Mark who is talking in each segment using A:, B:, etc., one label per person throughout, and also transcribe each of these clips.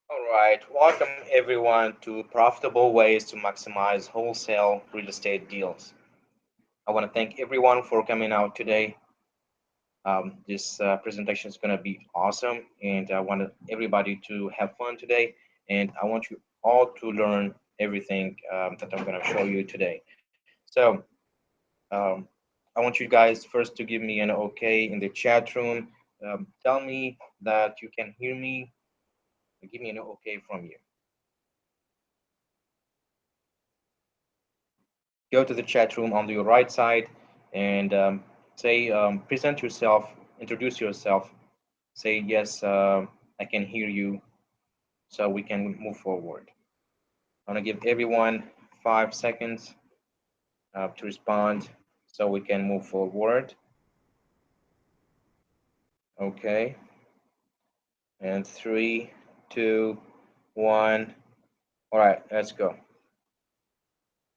A: All right, welcome everyone to Profitable Ways to Maximize Wholesale Real Estate Deals. I want to thank everyone for coming out today. This presentation is going to be awesome, and I want everybody to have fun today. And I want you all to learn everything that I'm going to show you today. So, um, I want you guys first to give me an okay in the chat room. Tell me that you can hear me. Give me an okay from you. Go to the chat room on your right side and say, present yourself, introduce yourself, say, yes, I can hear you, so we can move forward. I'm going to give everyone 5 seconds to respond so we can move forward. Okay. And three, two, one. All right, let's go.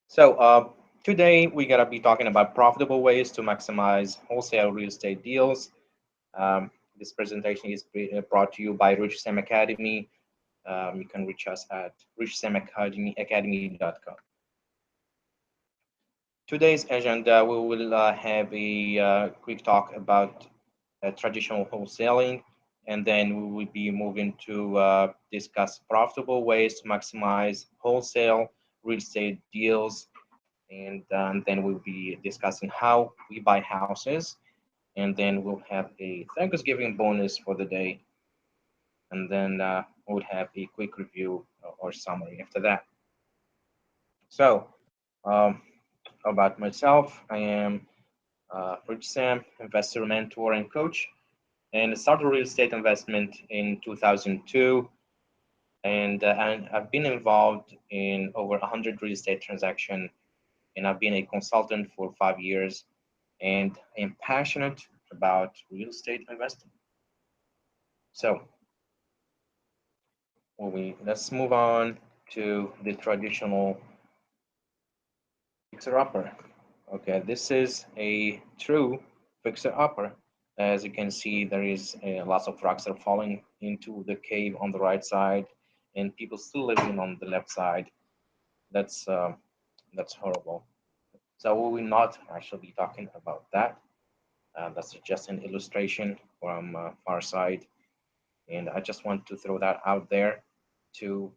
A: So today we're going to be talking about profitable ways to maximize wholesale real estate deals. This presentation is brought to you by Rich Sam Academy. You can reach us at richsamacademy.com. Today's agenda, we will have a quick talk about traditional wholesaling, and then we will be moving to discuss profitable ways to maximize wholesale real estate deals, and then we'll be discussing how we buy houses, and then we'll have a Thanksgiving bonus for the day, and then we'll have a quick review or summary after that. So, um, about myself, I am Rich Sam, investor, mentor, and coach, and started real estate investment in 2002. And I've been involved in over 100 real estate transactions, and I've been a consultant for 5 years, and I'm passionate about real estate investing. So, let's move on to the traditional fixer-upper. Okay, this is a true fixer-upper. As you can see, there is lots of rocks that are falling into the cave on the right side, and people still living on the left side. That's uh, that's horrible. So we will not actually be talking about that. That's just an illustration from far side, and I just want to throw that out there to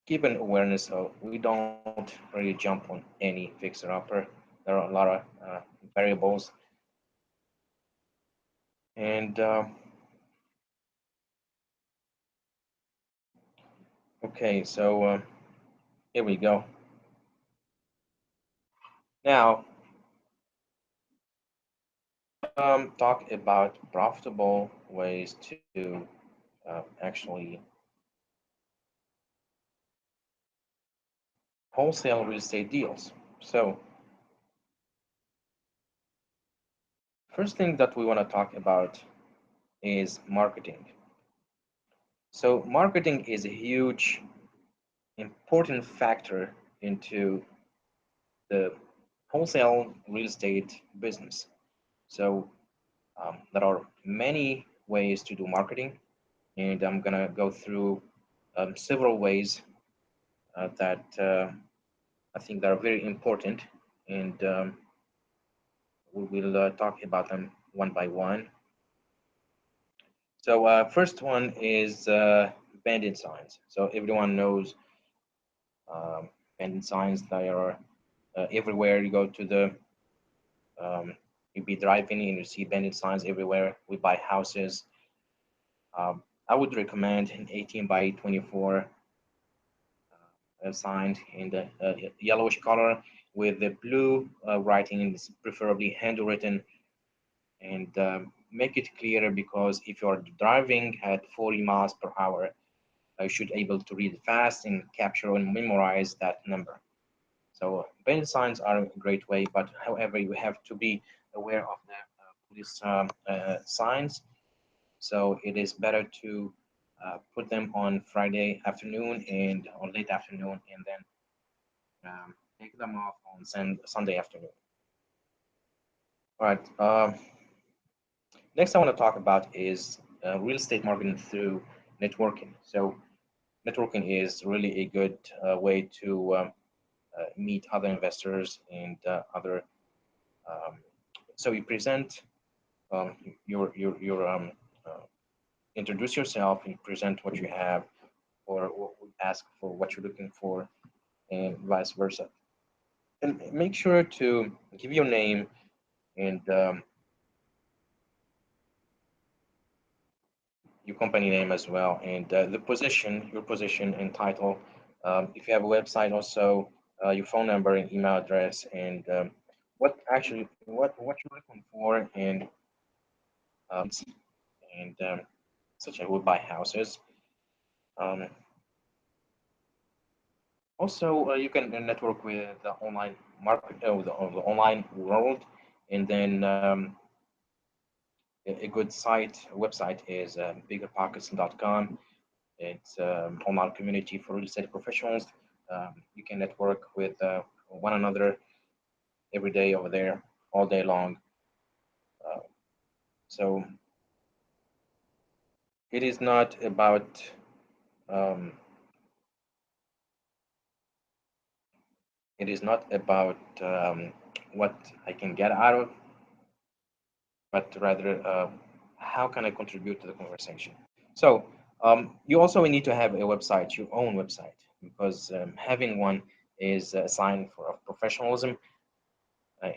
A: keep an awareness of we don't really jump on any fixer upper. There are a lot of variables, and okay, so here we go. Now, talk about profitable ways to actually wholesale real estate deals. So, first thing that we want to talk about is marketing. So, marketing is a huge, important factor into the wholesale real estate business. So, there are many ways to do marketing, and I'm gonna go through several ways that I think that are very important, and we will talk about them one by one. So first one is bandit signs. So everyone knows bandit signs. They are everywhere. You go to the you be driving and you see bandit signs everywhere. We buy houses. I would recommend an 18 by 24 signed in the yellowish color with the blue writing, preferably handwritten, and make it clearer because if you're driving at 40 miles per hour, you should able to read fast and capture and memorize that number. So bandit signs are a great way, but however, you have to be aware of the police signs. So it is better to put them on Friday afternoon and on late afternoon, and then take them off on Sunday afternoon. All right. Next, I want to talk about is real estate marketing through networking. So networking is really a good way to meet other investors and other. Um, so you present um, your uh, introduce yourself and present what you have, or ask for what you're looking for, and vice versa. And make sure to give your name and your company name as well, and the position, your position and title. If you have a website, also your phone number and email address, and what actually what you're looking for, and such as would buy houses. Um, Also, you can network with the online market, the online world, and then a good website is biggerpockets.com. It's online community for real estate professionals. You can network with one another every day over there, all day long. Uh, so it is not about um, what I can get out of, but rather how can I contribute to the conversation. So you also need to have a website, your own website, because having one is a sign of professionalism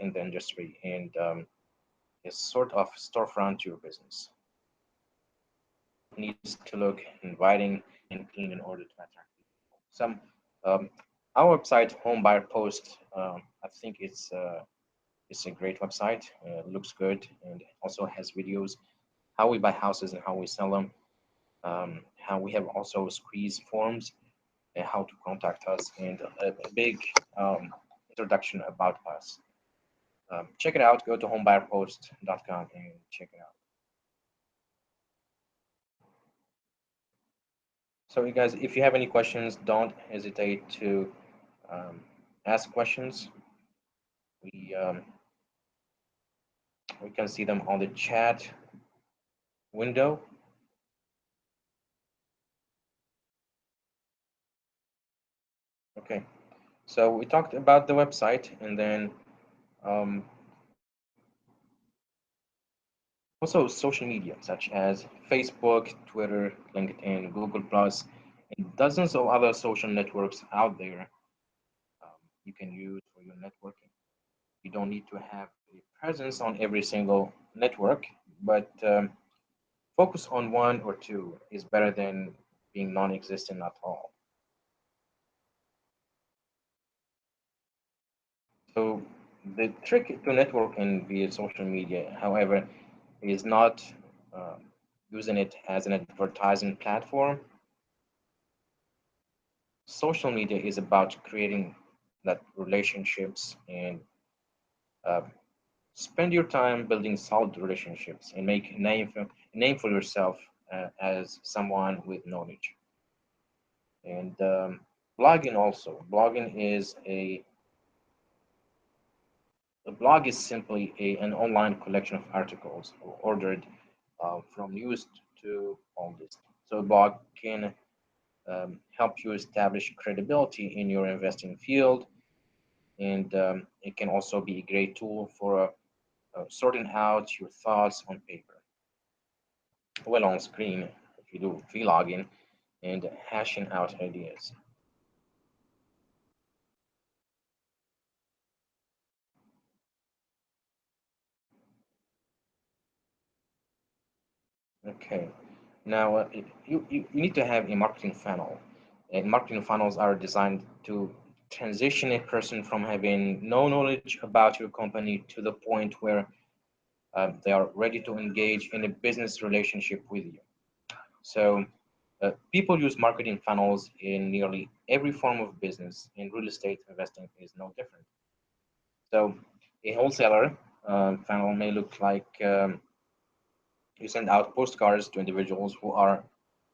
A: in the industry, and is sort of storefront to your business. It needs to look inviting and clean in order to attract people. Some um, our website, Home Buyer Post, I think it's a great website. Looks good and also has videos how we buy houses and how we sell them. How we have also squeeze forms and how to contact us, and a big introduction about us. Check it out. Go to homebuyerpost.com and check it out. So, you guys, if you have any questions, don't hesitate to um, ask questions. We um, we can see them on the chat window. Okay. So we talked about the website, and then um, also social media such as Facebook, Twitter, LinkedIn, Google Plus, and dozens of other social networks out there you can use for your networking. You don't need to have a presence on every single network, but focus on one or two is better than being non-existent at all. So the trick to networking via social media, however, is not um, using it as an advertising platform. Social media is about creating that relationships, and uh, spend your time building solid relationships and make a name for yourself as someone with knowledge. And blogging also. A blog is simply an online collection of articles ordered from newest to oldest. So a blog can help you establish credibility in your investing field, and it can also be a great tool for sorting out your thoughts on paper, well on screen if you do vlogging, and hashing out ideas. Okay, now you need to have a marketing funnel, and marketing funnels are designed to transition a person from having no knowledge about your company to the point where they are ready to engage in a business relationship with you. So people use marketing funnels in nearly every form of business, and real estate investing is no different. So a wholesaler funnel may look like you send out postcards to individuals who are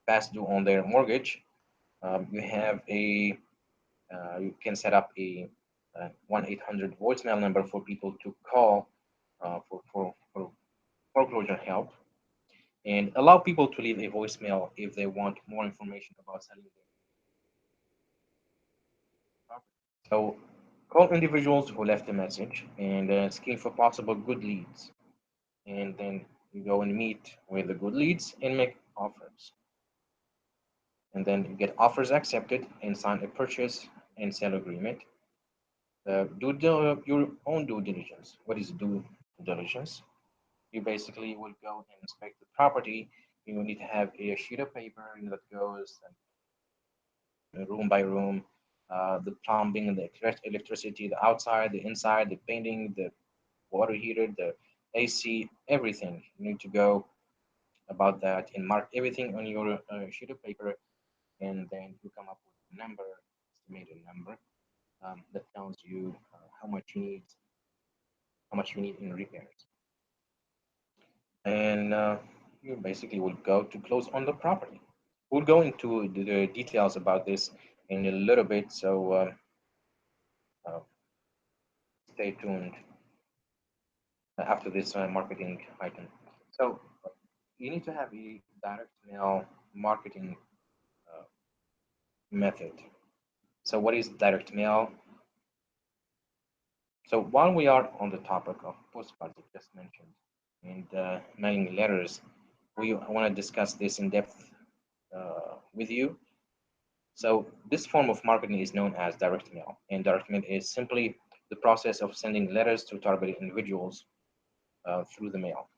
A: past due on their mortgage. You have you can set up a 1-800 voicemail number for people to call for foreclosure help. and allow people to leave a voicemail if they want more information about selling their property. So call individuals who left a message and screen for possible good leads. And then you go and meet with the good leads and make offers. And then you get offers accepted and sign a purchase and sale agreement. Your own due diligence. What is due diligence? You basically will go and inspect the property. You need to have a sheet of paper that goes room by room, the plumbing, the electricity, the outside, the inside, the painting, the water heater, the AC, everything. You need to go about that and mark everything on your sheet of paper, and then you come up with a number, estimated number that tells you how much you need in repairs, and you basically will go to close on the property. We'll go into the details about this in a little bit, so uh, stay tuned after this marketing item. So you need to have a direct mail marketing uh, method. So what is direct mail? So while we are on the topic of postcards, I just mentioned, and mailing letters, we want to discuss this in depth with you. So this form of marketing is known as direct mail, and direct mail is simply the process of sending letters to targeted individuals through the mail.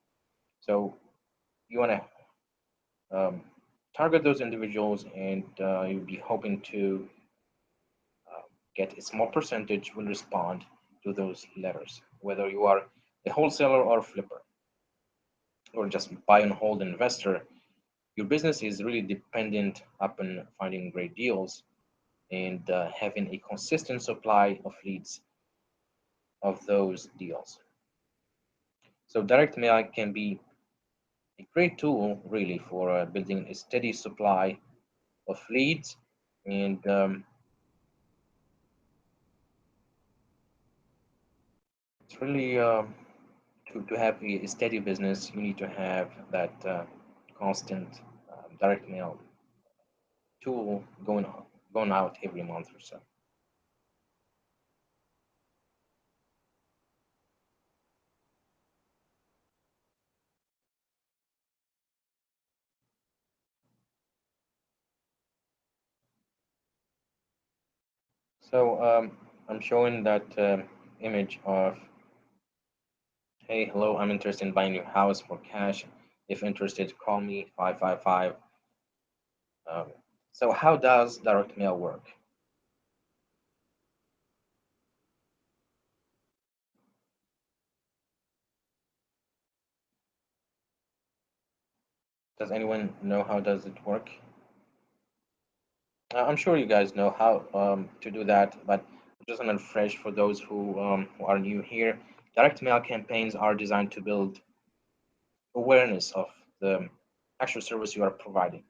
A: So you want to target those individuals, and you'll be hoping to uh, get a small percentage will respond to those letters, whether you are a wholesaler or a flipper or just buy and hold investor. Your business is really dependent upon finding great deals and having a consistent supply of leads of those deals. So direct mail can be a great tool really for building a steady supply of leads, and it's really to have a steady business, you need to have that constant direct mail tool going out every month or so. So I'm showing that image of, hey, hello, I'm interested in buying your house for cash. If interested, call me 555. Um, so how does direct mail work? Does anyone know how does it work? I'm sure you guys know how to do that, but just an refresh for those who are new here. Direct mail campaigns are designed to build awareness of the actual service you are providing.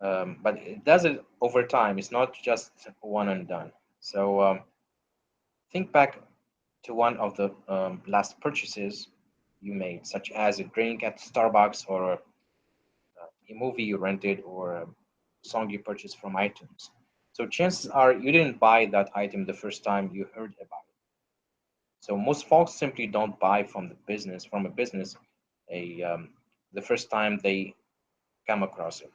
A: But it does it over time. It's not just one and done. So think back to one of the last purchases you made, such as a drink at Starbucks or a movie you rented or a song you purchased from iTunes. So chances are you didn't buy that item the first time you heard about it. So most folks simply don't buy from a business a the first time they come across it.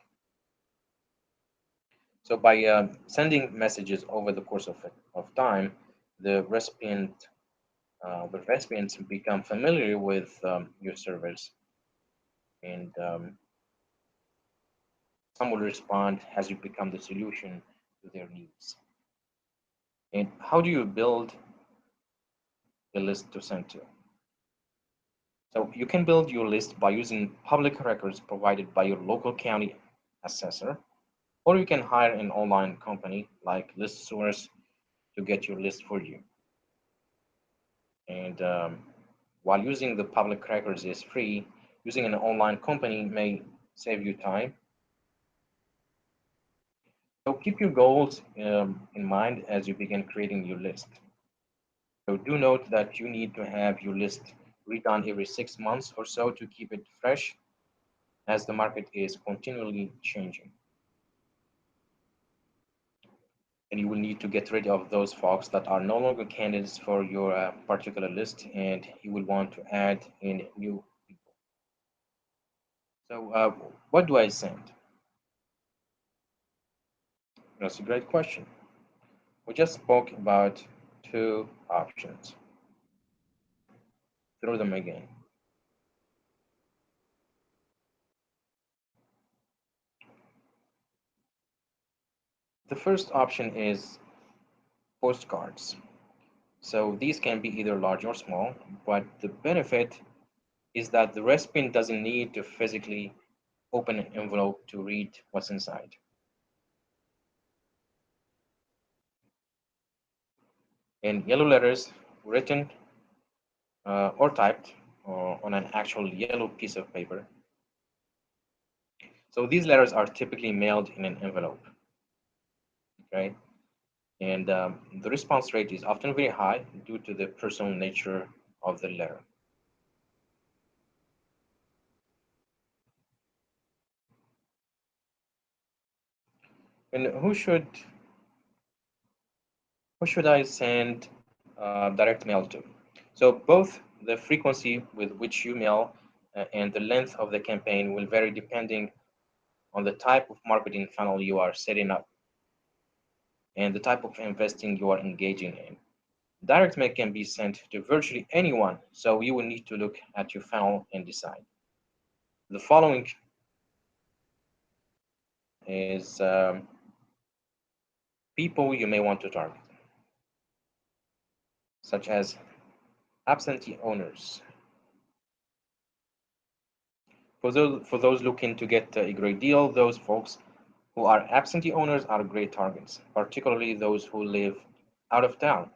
A: So by sending messages over the course of time, the recipients become familiar with your service, and some will respond as you become the solution to their needs. And how do you build a list to send to? So you can build your list by using public records provided by your local county assessor, or you can hire an online company like ListSource to get your list for you. And while using the public records is free, using an online company may save you time. So keep your goals in mind as you begin creating your list. So do note that you need to have your list redone every 6 months or so to keep it fresh. as the market is continually changing. And you will need to get rid of those folks that are no longer candidates for your particular list, and you will want to add in new people. So, what do I send? That's a great question. We just spoke about two options. Through them again. The first option is postcards. So these can be either large or small, but the benefit is that the recipient doesn't need to physically open an envelope to read what's inside. In yellow letters, written or typed on an actual yellow piece of paper. So these letters are typically mailed in an envelope. Okay, and the response rate is often very high due to the personal nature of the letter. And who should I send direct mail to? So both the frequency with which you mail and the length of the campaign will vary depending on the type of marketing funnel you are setting up and the type of investing you are engaging in. Direct mail can be sent to virtually anyone, so you will need to look at your funnel and decide. The following is people you may want to target, such as absentee owners. For those looking to get a great deal, those folks who are absentee owners are great targets, particularly those who live out of town.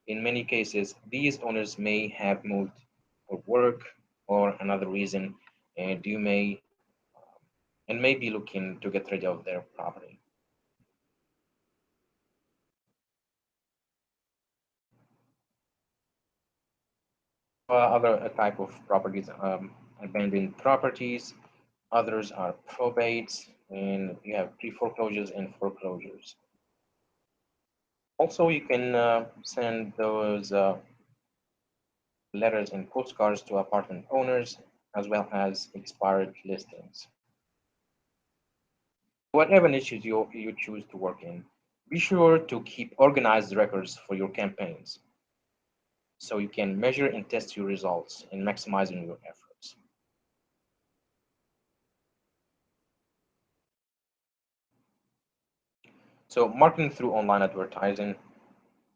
A: In many cases, these owners may have moved for work or another reason, and you may and may be looking to get rid of their property. Other type of properties, abandoned properties. Others are probates, and you have pre-foreclosures and foreclosures. Also, you can send those letters and postcards to apartment owners as well as expired listings. Whatever niches you choose to work in, be sure to keep organized records for your campaigns so you can measure and test your results in maximizing your efforts. So, marketing through online advertising.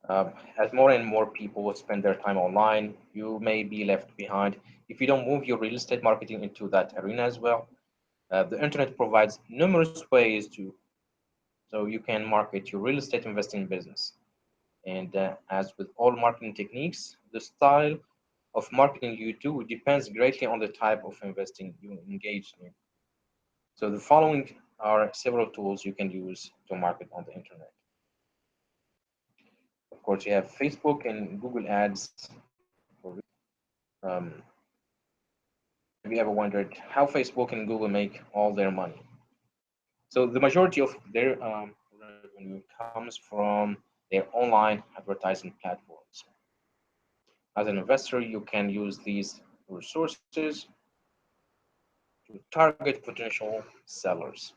A: As more and more people spend their time online, you may be left behind if you don't move your real estate marketing into that arena as well. The internet provides numerous ways to so you can market your real estate investing business. And as with all marketing techniques, the style of marketing you do depends greatly on the type of investing you engage in. So the following are several tools you can use to market on the internet. Of course, you have Facebook and Google Ads. Um, have you ever wondered how Facebook and Google make all their money? So the majority of their revenue comes from their online advertising platforms. As an investor, you can use these resources to target potential sellers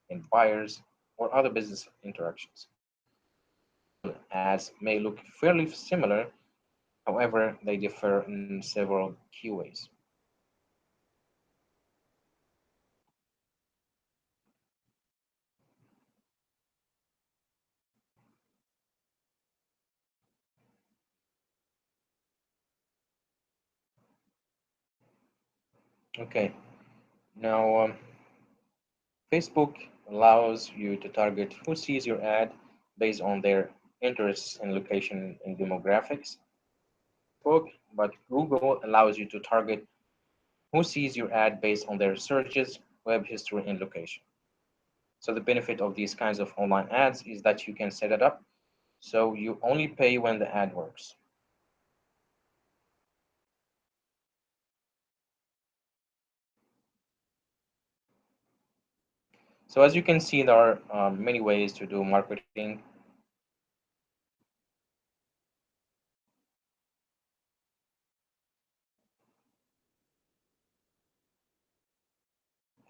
A: and buyers or other business interactions. Ads may look fairly similar, however, they differ in several key ways. Okay, now Facebook allows you to target who sees your ad based on their interests and location and demographics. But Google allows you to target who sees your ad based on their searches, web history, and location. So the benefit of these kinds of online ads is that you can set it up so you only pay when the ad works. So as you can see, there are many ways to do marketing.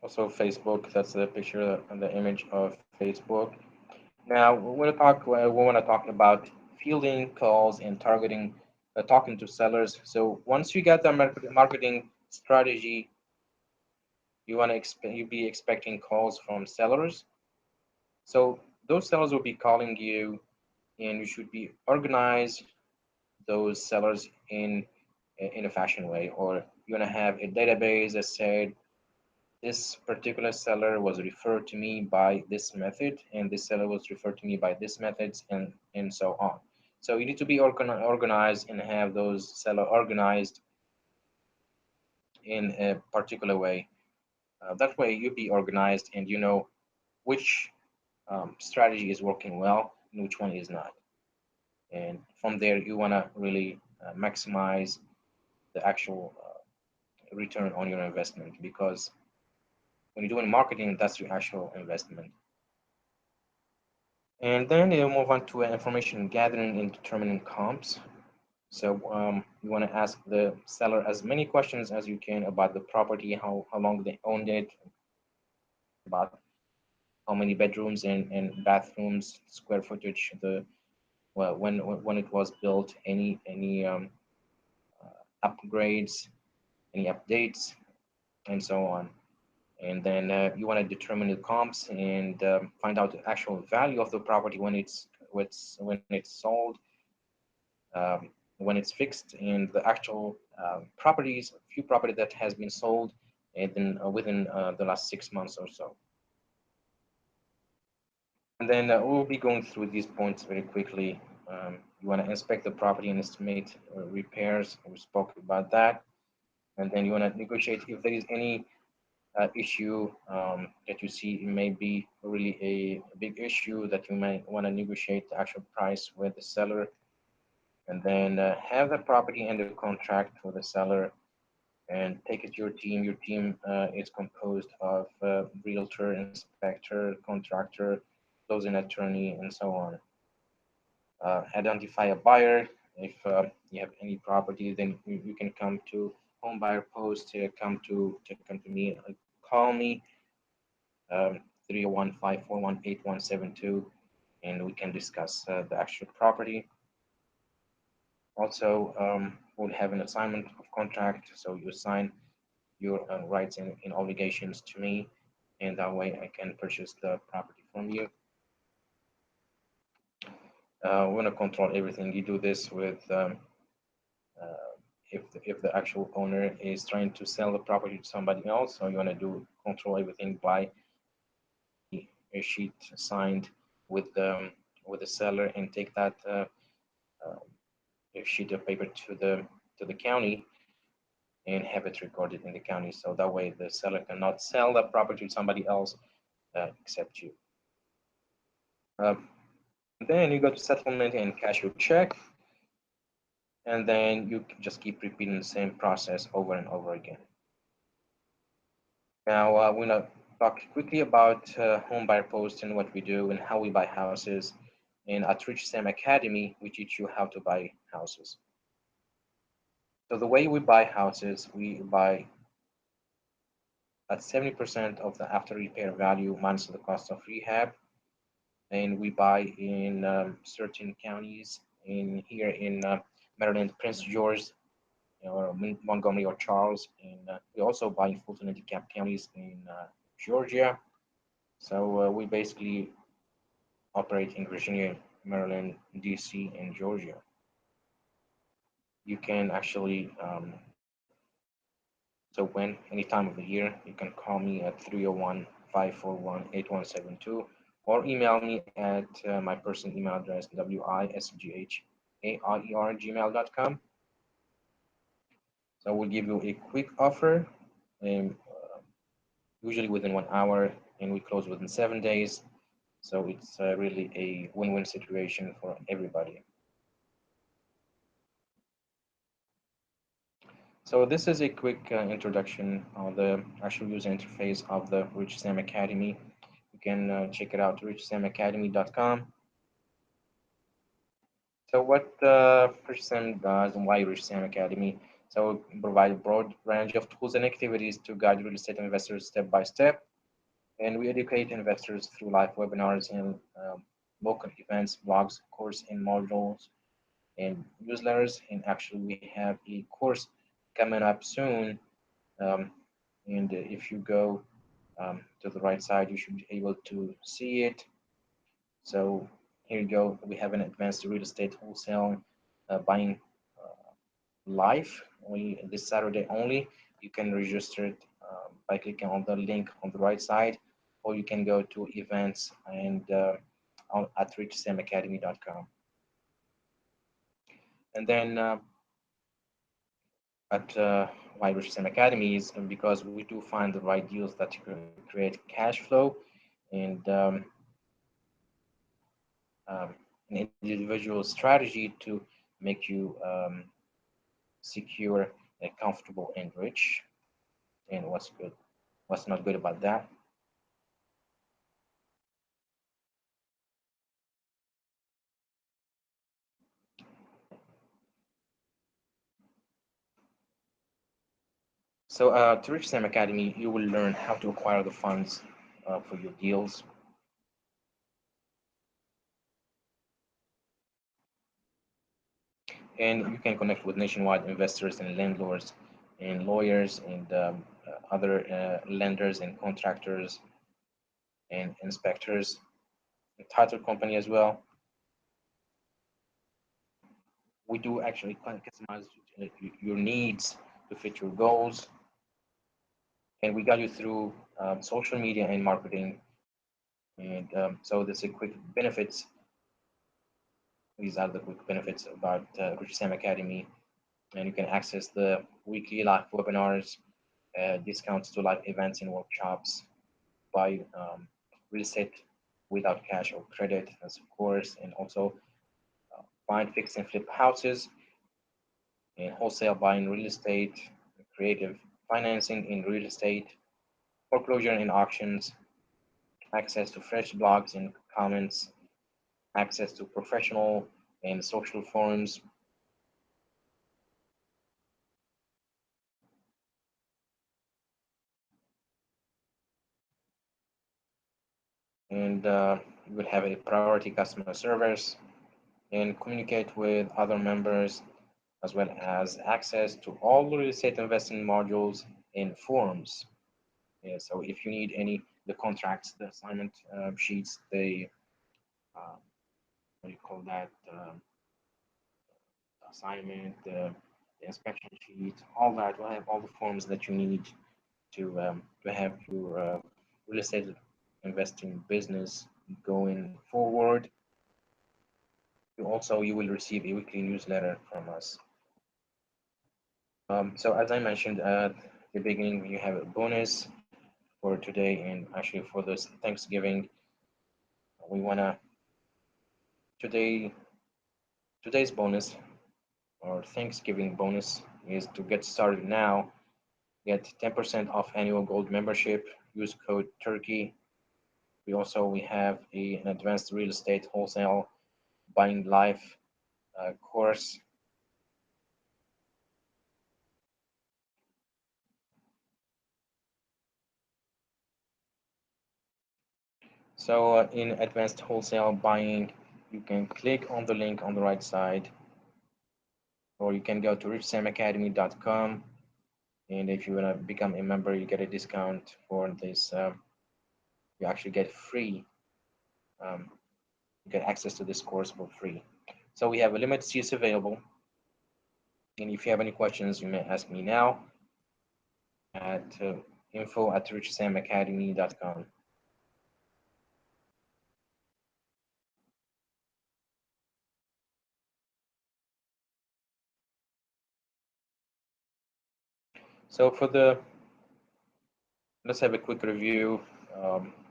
A: Also Facebook, that's the picture and the image of Facebook. Now we want to talk about fielding calls and targeting, talking to sellers. So once you get the marketing strategy, you be expecting calls from sellers. So those sellers will be calling you, and you should be organize those sellers in a fashion way, or you want to have a database that said this particular seller was referred to me by this method, and this seller was referred to me by this methods, and so on. So you need to be organized and have those seller organized in a particular way. That way you be organized and you know which strategy is working well and which one is not. And from there you want to really maximize the actual return on your investment, because when you're doing marketing, that's your actual investment. And then you move on to information gathering and determining comps. So you want to ask the seller as many questions as you can about the property, how long they owned it, about how many bedrooms and bathrooms, square footage, the well, when it was built, any upgrades, any updates, and so on. And then you want to determine the comps and find out the actual value of the property when it's sold, um, when it's fixed, and the actual properties, few property that has been sold, and then within the last 6 months or so. And then we'll be going through these points very quickly. You want to inspect the property and estimate repairs. We spoke about that. And then you want to negotiate if there is any issue that you see it may be really a big issue that you might want to negotiate the actual price with the seller, and then have the property under contract for the seller and take it to your team. Your team is composed of realtor, inspector, contractor, closing attorney, and so on. Identify a buyer. If you have any property, then you can come to home buyer post, come to me, call me, 301-541-8172, and we can discuss the actual property. Also, we'll have an assignment of contract, so you assign your rights and obligations to me, and that way I can purchase the property from you. We want to control everything. You do this with if the actual owner is trying to sell the property to somebody else, so you want to do control everything by a sheet signed with the seller, and take that uh, a sheet of paper to the county and have it recorded in the county, so that way the seller cannot sell that property to somebody else except you. Then you go to settlement and cash your check, and then you just keep repeating the same process over and over again. Now we're gonna talk quickly about home buyer post and what we do and how we buy houses. And at Rich Sam Academy, we teach you how to buy houses. So the way we buy houses, we buy at 70% of the after repair value minus the cost of rehab, and we buy in certain counties in here in Maryland, Prince George, or Montgomery or Charles, and we also buy in Fulton and DeKalb counties in Georgia. So we basically operate in Virginia, Maryland, DC, and Georgia. You can actually, so when any time of the year, you can call me at 301-541-8172, or email me at my personal email address, wisgharer@gmail.com. So we'll give you a quick offer, um, usually within 1 hour, and we close within 7 days. So it's really a win-win situation for everybody. So this is a quick introduction of the actual user interface of the Rich Sam Academy. You can check it out, richsamacademy.com. So what Rich Sam does and why Rich Sam Academy? So we provide a broad range of tools and activities to guide real estate investors step by step. And we educate investors through live webinars and local events, blogs, course, and modules and newsletters. And actually, we have a course coming up soon. Um, and if you go to the right side, you should be able to see it. So here you go. We have an advanced real estate wholesale buying live only this Saturday only. You can register it by clicking on the link on the right side, or you can go to events and at richsamacademy.com. And then at why Rich Sam Academy is because we do find the right deals that create cash flow and um, an individual strategy to make you secure, comfortable, and rich. And what's good, what's not good about that? So, through Sam Academy, you will learn how to acquire the funds for your deals, and you can connect with nationwide investors and landlords, and lawyers, and other lenders and contractors and inspectors, and title company as well. We do actually customize your needs to fit your goals, and we guide you through social media and marketing. And so, there's a quick benefits. These are the quick benefits about Rich Sam Academy, and you can access the weekly live webinars, discounts to live events and workshops, buy real estate without cash or credit, as of course, and also find, fix, and flip houses, and wholesale buying real estate, creative financing in real estate, foreclosure and auctions, access to fresh blogs and comments, access to professional and social forums, and you will have a priority customer service and communicate with other members, as well as access to all real estate investing modules and forums. Yeah, so if you need any the contracts, the assignment sheets, the what do you call that assignment, the inspection sheet, all that, will have all the forms that you need to have your real estate investing business going forward. You will receive a weekly newsletter from us. So as I mentioned at the beginning, you have a bonus for today, and actually for this Thanksgiving, we wanna today today's bonus or Thanksgiving bonus is to get started now. Get 10% off annual gold membership. Use code Turkey. We have an advanced real estate wholesale buying live course. So in advanced wholesale buying, you can click on the link on the right side, or you can go to richsamacademy.com. And if you want to become a member, you get a discount for this. You actually get free. Um, you get access to this course for free. So we have a limited seats available. And if you have any questions, you may ask me now at info at richsamacademy.com. So let's have a quick review.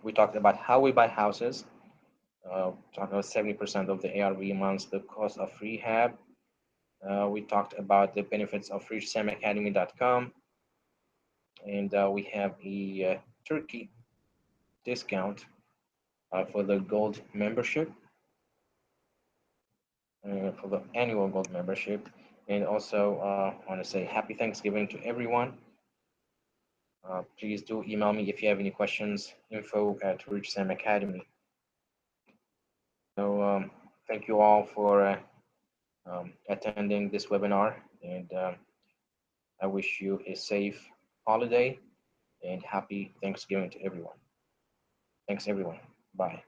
A: We talked about how we buy houses. Talked about 70% of the ARV months, the cost of rehab. We talked about the benefits of richsamacademy.com, and we have a Turkey discount for the gold membership, for the annual gold membership. And also, I want to say happy Thanksgiving to everyone. Please do email me if you have any questions, info at Sam Academy. So thank you all for attending this webinar, and I wish you a safe holiday and happy Thanksgiving to everyone. Thanks, everyone. Bye.